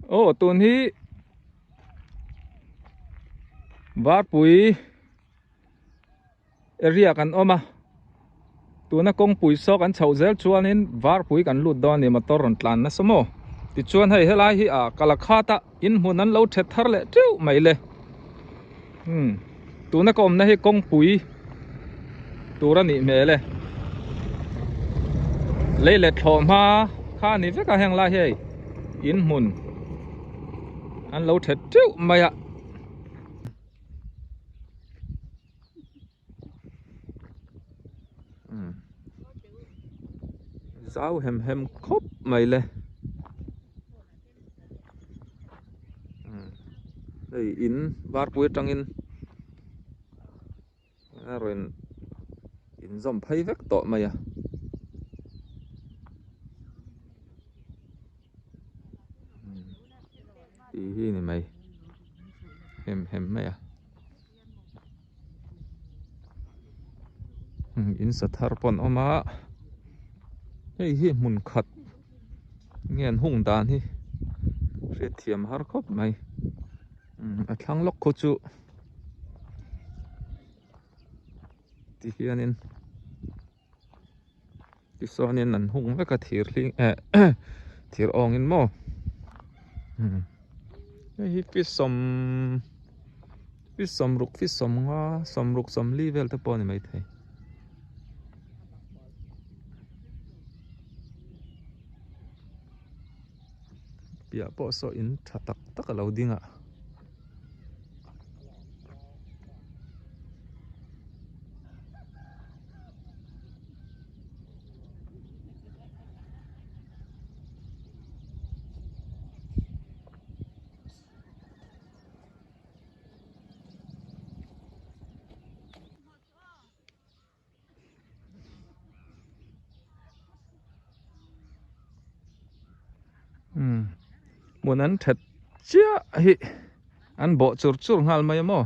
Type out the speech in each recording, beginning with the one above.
ô tuần hi var pui area kan oma tuna kong pui so kan chho zel chuan in var pui kan lut don ni motor ron tlan na somo ti chuan hei helai hi a kalakhata in hun an lo the thar le tiu mai le tuna kom na hi kong pui tura ni me le le thom ha kha ni ve ka heng la hei in hun an lo the tiu mai a zau hem khop mai le đây in var pui tang in rồi in zom phai vek to mai à hi này mày hem mày à in sathar pon oma hi mun khat ngen hung dan hi re thiam har khop mai a thlang lok ko chu ti hianin ti sonin an hung veka thir hling thir ong in mo hi fi som ruk fi som nga som ruk som li vel te pon mai thei pia po so in thatak tak lo dinga muốn ăn thật chia hi ăn bộ chur chur ngal mai mo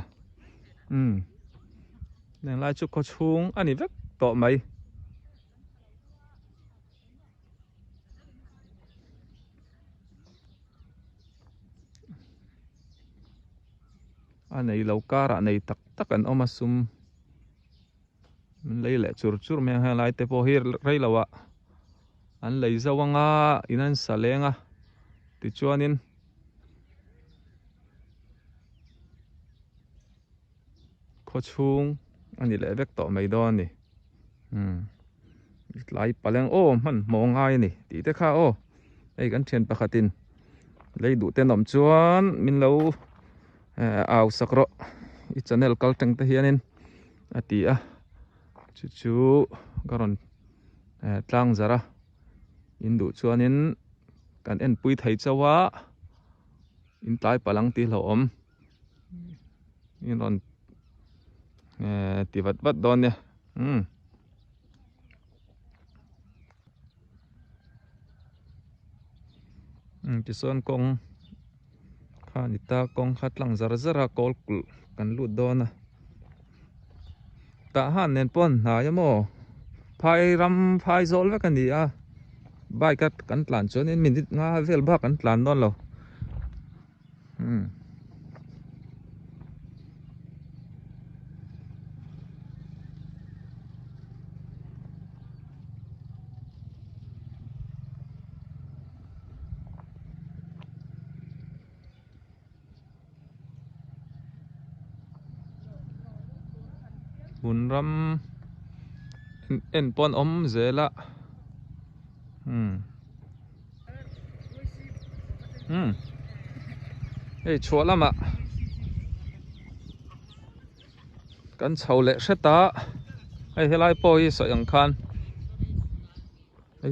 nên lại chụp có chung anh ấy vất tọ mày anh ấy lâu cả anh ấy tắc tắc anh ôm sum mình lấy lệ chur chur mình hay lại tepo hir rây lawa anh lấy ra wang à inan saleng à ti chuan in có chung anh ấy lệ vất tọ mày đó nè lại paleng ô man mo ngai nè ti te kha ô ei kan thian pakhatin lấy đủ tên nom chuan min lo ao sakro i channel kal tang te hianin ati a chu chu garon tlang zara in du chuanin kan en pui thei chawa in tlai palang ti lo om in ron ti vat don ne ti son kong kha ni ta kong khat lang zara zara kol kul kan lut don a ta han nen pon na yamo phai ram phai zol ve kan ni a bai kat kan tlan chuan in minute nga vel ba kan tlan don lo hun ram en pon om zela ei chua lama kan chho le hreta ei helai po hi so yang khan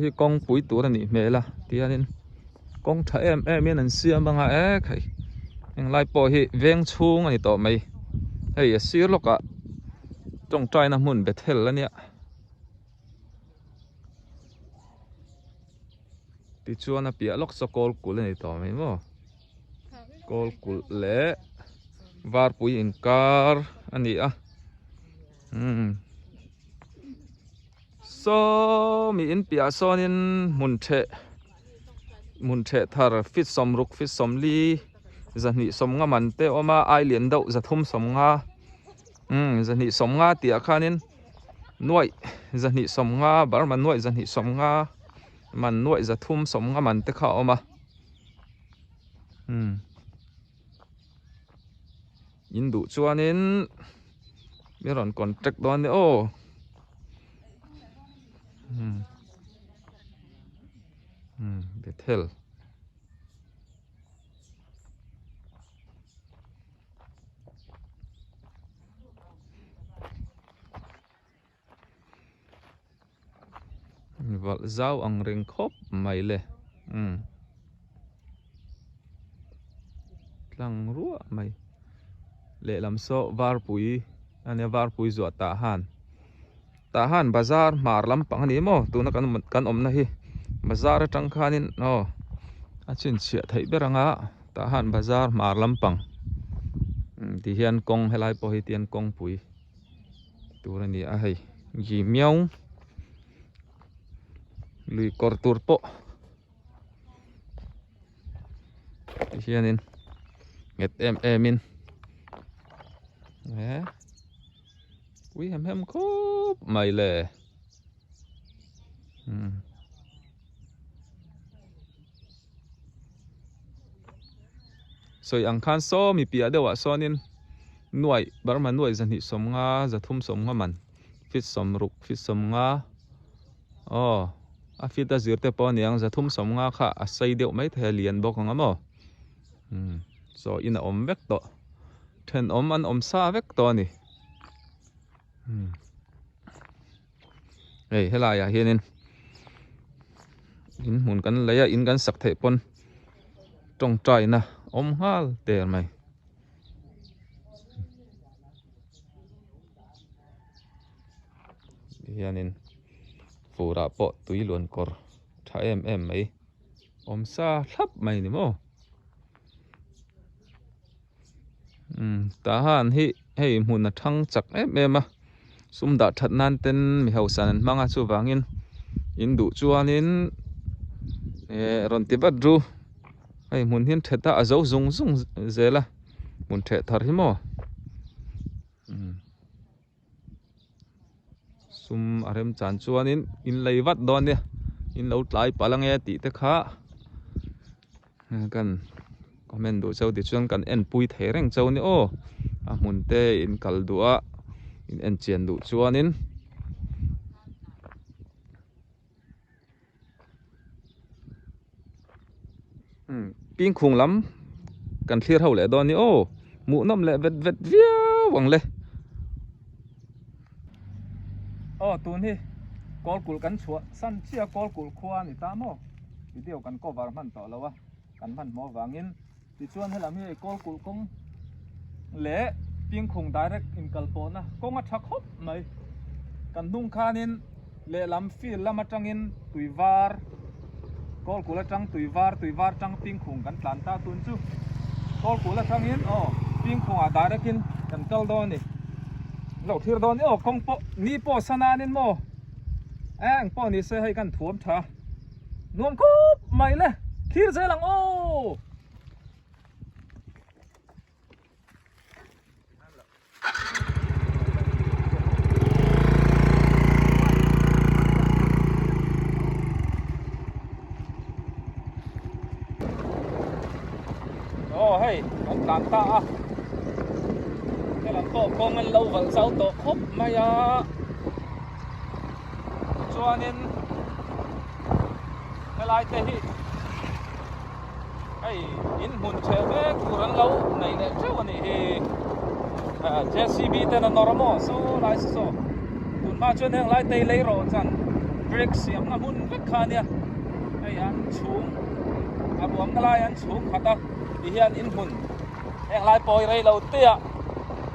hi kong pui tur ani mela tianin kong tha em an siam anga e khai eng lai po hi veng chung ani to mai hei a sir loka tong trai na mun bethel ania ti chuan a pia lok so kol kul ani to mai mo kol kul le var pui in kar ani a so mi in pia son in mun the mun the thar fit som ruk fit som li zani som nga man te oma ai lian deuh zathum som nga zani som nga tia khanin nuai zani som nga bar man nuai zani som nga man nuai zathum som nga man te kha oma indu chuanin meron contract don ni o Bethel Val zau ang ring khop mai le tlang rua mai le lam so var pui ania var pui zo ta han bazar mar lam pang ni mo tu na kan om na hi bazar atang khanin a chin chia thei beranga ta han bazar mar lam pang ti hian kong helai po hi tian kong pui tu ra ni a hei gi miau lui kor tur po ti hianin nget em in quý hem khốp mày lệ soi ang khan so mi pia dewa sonin nuai barma nuai zan hi som nga za thum som nga man fit som ruk fit som nga a fit a zirte po niang za thum som nga kha a sai deuh mai the lian bok nga mo so in a om vek to then om an om sa vek to ni helai ya hianin in mun kan leya in kan sak thei pon tong trai na om hal ter mai hianin fura po tui luan kor tha em mai om sa thlap mai ni mo ta han hi hei mun na thang chak em a sum da that nan ten mi hausan manga chu wangin in du chuanin ron ti bat ru hei mun hin theta a zo zung zela mun the thar hi mo sum arem chan chuanin in leiwat don ne in lo tlai palang e ti te kha kan comment do chau ti chuan kan en pui the reng chau ni a mun te in kal duwa in en chen du chuanin ping khung lam kan thlir ho le don ni mu nom le vet viau wang le tun hi kol kul kan chua san chia kol kul khwa ni ta mo video kan ko var man to lawa kan man mo wangin ti chuan helam hi kol kul kong le ping khung direct in kalpo na konga thak hop mai kan dung khanin le lam fil lama tangin tuivar kol kula tang tuivar tang ping khung kan tlan ta tun chu kol kula tangin ping khung a direct in kan kal do ni lo thir do ni kong po ni po sananin mo ang po ni se hai kan thuam tha nuam khop mai le thir se lang hey anh làm ta cái làm to con anh lâu vẫn sao to khóc mày cho nên cái lại thế hey in hun chơi với cuốn lâu này nè chứ còn này JCB tên là normal so lại so cuốn ba chân hàng lại tây lấy rồi chẳng break xiêm là hun vết khan nha hey anh xuống buông cái lại anh xuống khát hian in hun heng lai poi rei lo tia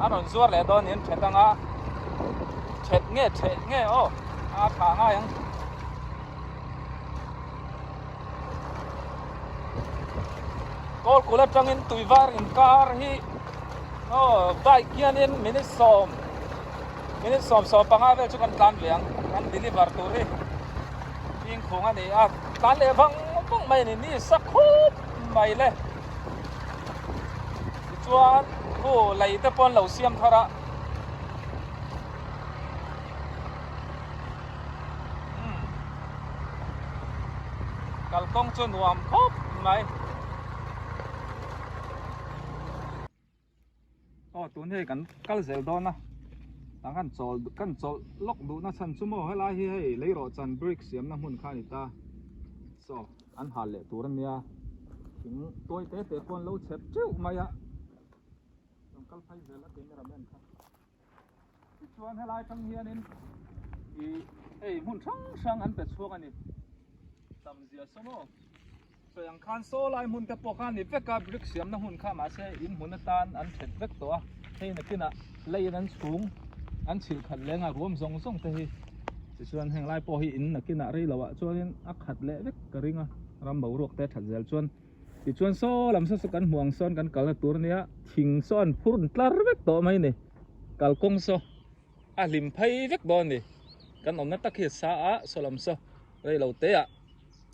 anon zuar le don in thetanga thet nge a tha nga yang kol kula tangin tuivar in car hi bike hian in minute som so panga ve chu kan tlan liang kan deliver tur hi ping khung ani tan le bang bốc mày này ni sắc khúc mày lên chuan ô lấy tới pon lẩu xiêm thôi đó cào công cho nuông khúc mày ô tuần này cần cào dẻo đòn na tăng căn chol lóc đủ na chân sumo hay là hi lấy rồi chân brick xiêm na hun khai ta so ăn hạt lệ tuần này chúng tôi té pon lẩu chép chịu mày à cào phải dẻo là cái này là men khác chuan hay là trong hiền nên thì hun sang ăn bệt xuống anh tầm giờ sumo so yang khan so lai mun te pokhan ni veka brick siam na hun kha ma se in hun tan an thet vek to hei na kina lei an chung an chil khat lenga ruam zong zong te hi chi chuan heng lai po hi in na kina rei lawa chuan a khat le vek karinga ram bo ruak te that zel chuan ti chuan so lam sa kan huang son kan kal na tur nia thing son phurun tlar vek to mai ni kal kong so a lim phai vek don ni kan om na tak hi sa a so lam so rei lo te a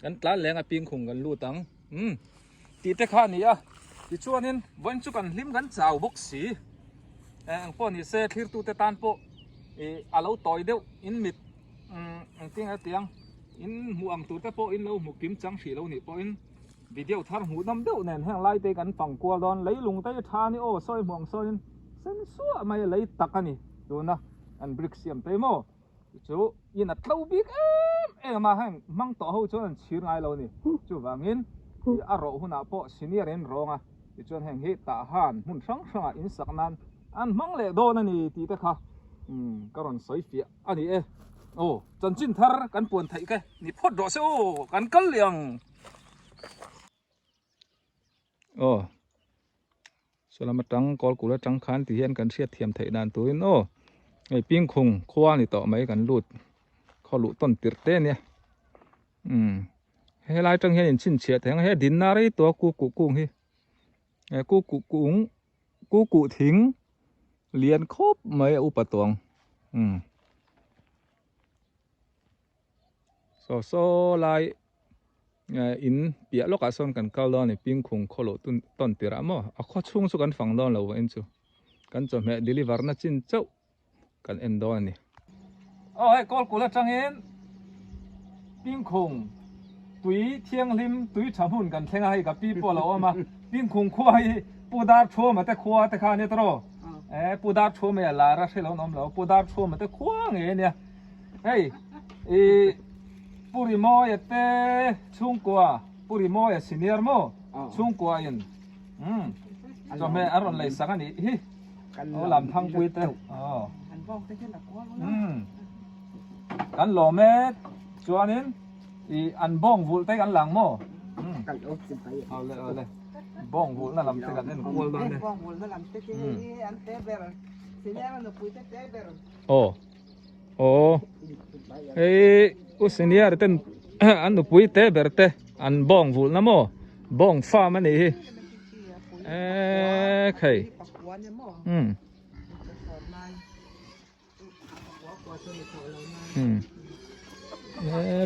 กันตลาดแรงอ่ะปิงคงกันลู่ตังตีเตค่านี่อ่ะที่ชวนนี่วันจุกันลิมกันเจ้าบุกสีป้อนนี่เสคลิรตูเตตันโปอาเราต่อยเดียวอินมิดติ้งไอเตียงอินหมูอังตูเตโปอินเราหมูกิมจังสีเรานี่โปอินวิดีโอทาร์หูน้ำเดียวแน่นแห้งไล่เตกันฝั่งกัวดอนไหลลุงเตยทานี่โอ้ซอยห่วงซอยนี่เส้นซัวไม่ไหลตักกันนี่ดูนะอันบริกเซียมเตยโมchú yên là lâu biết em mà hàng mang tỏ hậu cho anh chịu ngay lâu nè chú vàng in thì à rổ hun à bộ senior in rong à thì cho hàng hết tạ hàn hun sáng sáng à in sắc nan anh mang lệ đô nè thì thế khá cái còn sấy phía anh đi ô chân chín thar cán buồn thấy cái nị phốt đỏ xe ô cán cân liang ô số làm trắng col củ là trắng khán thì hiện cán siết thiềm thấy đàn tối ôไอ้ปิ้งคงคว้านี่ต่อไหมกันลูดข้อลูต้นติดเต้นเนี่ยให้ลายจังเห็นชิ้นเฉียดแทงให้ดินนารีตัวกูกุ้งเฮ้กูกุ้งกูทิ้งเลียนครบไหมอุปตวงโซลายอินเปียลกอาส่วนกันเกาล้อนี่ปิ้งคงข้อลูต้นติดอะมั้งเอาข้อชุ่งสุกันฝั่งล้อเราเอ็นจูกันจะแม่เดลิเวอร์น่าจินเจ้ากันเอ็นดอนนี่โอ้ยกอลกูละจังเห็นปิ้งคงตุยเที่ยงริมตุยชาวหุ่นกันเท่งให้กับปีปอเราเอามาปิ้งคงควายปูดาชัวมาแต่ควาแต่ข้าเนี่ยตรอปูดาชัวไม่ลาระใช่แล้วน้องเราปูดาชัวมาแต่ควาเงี้ยเนี่ยเฮ้ยปุริโมยเตชุ่งกัวปุริโมยซีเนียร์โมชุ่งกัวยันจอมแม่อารมณ์เลยสักอันนี้ฮิเอาลำพังปุยเตอ๋อกันหล่อแม่จวนนี้อันบ้องวุ้นเตกันหลังโม่เอาเลยบ้องวุ้นน่ะลำเตกันนี่กลัวเลยบ้องวุ้นน่ะลำเตกันอันเตเบอร์สิ่งนี้มันปุยเตเบอร์โอ้อุสิ่งนี้อะไรเต้นอันปุยเตเบอร์เตอันบ้องวุ้นน่ะโม่บ้องฟ้ามันนี่ใคร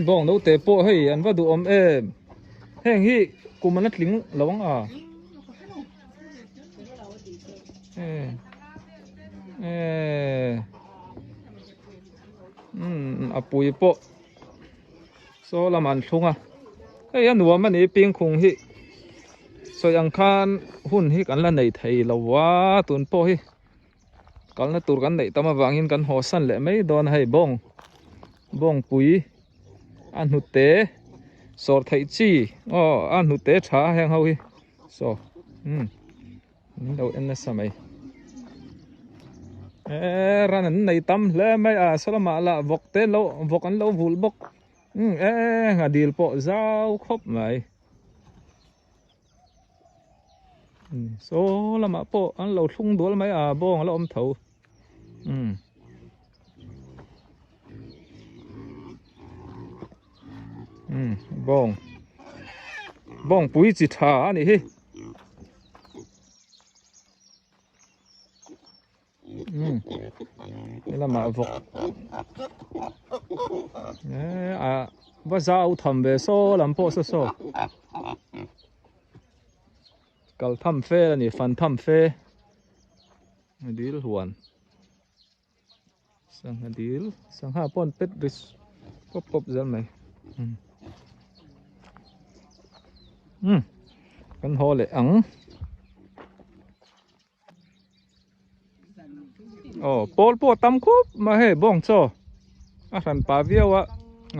บ้องเราเตะโป้ให้อันว่าดูแห้งฮีกูมันนัดลิงระวังปุยโป้โซลามันทุ่งเฮ้ยอันหัวมันนี่ปิ้งคงฮีso yang khan hun hi kan la nei thei lawa tun po hi kan la tur kan nei tama wangin kan ho san le mai don hai bong pui an hu te sor thei chi an hu te tha hang ho hi so nin do en na samai ran an nei tam le mai salama la vok te lo vok an lo vul bok ngadil po zau khop mai số là mà bộ ăn lẩu thung đuối mấy bông là ôm thầu bông bụi chỉ thả này hi làm mà vọc à và giao thầm về số làm po số cầu thầm phê là nhỉ phần thầm phê đi luôn sang đi sang ha pon pet ris pop pop dân này con hồ lệ ắng pol po tam khúc mà hệ bong cho thằng pa viêu á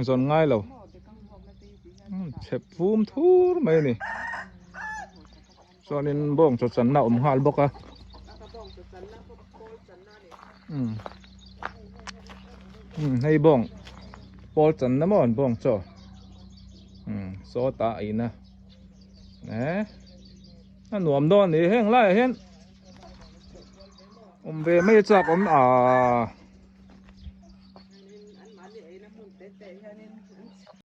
dọn ngay lâu chép phum thú mấy nè cho nên bong cho chân nào hal bốc à hay bong pol chân nó mòn bong cho số ta ấy nè nè nó nuông đòn thì heng lại heng về mấy chắc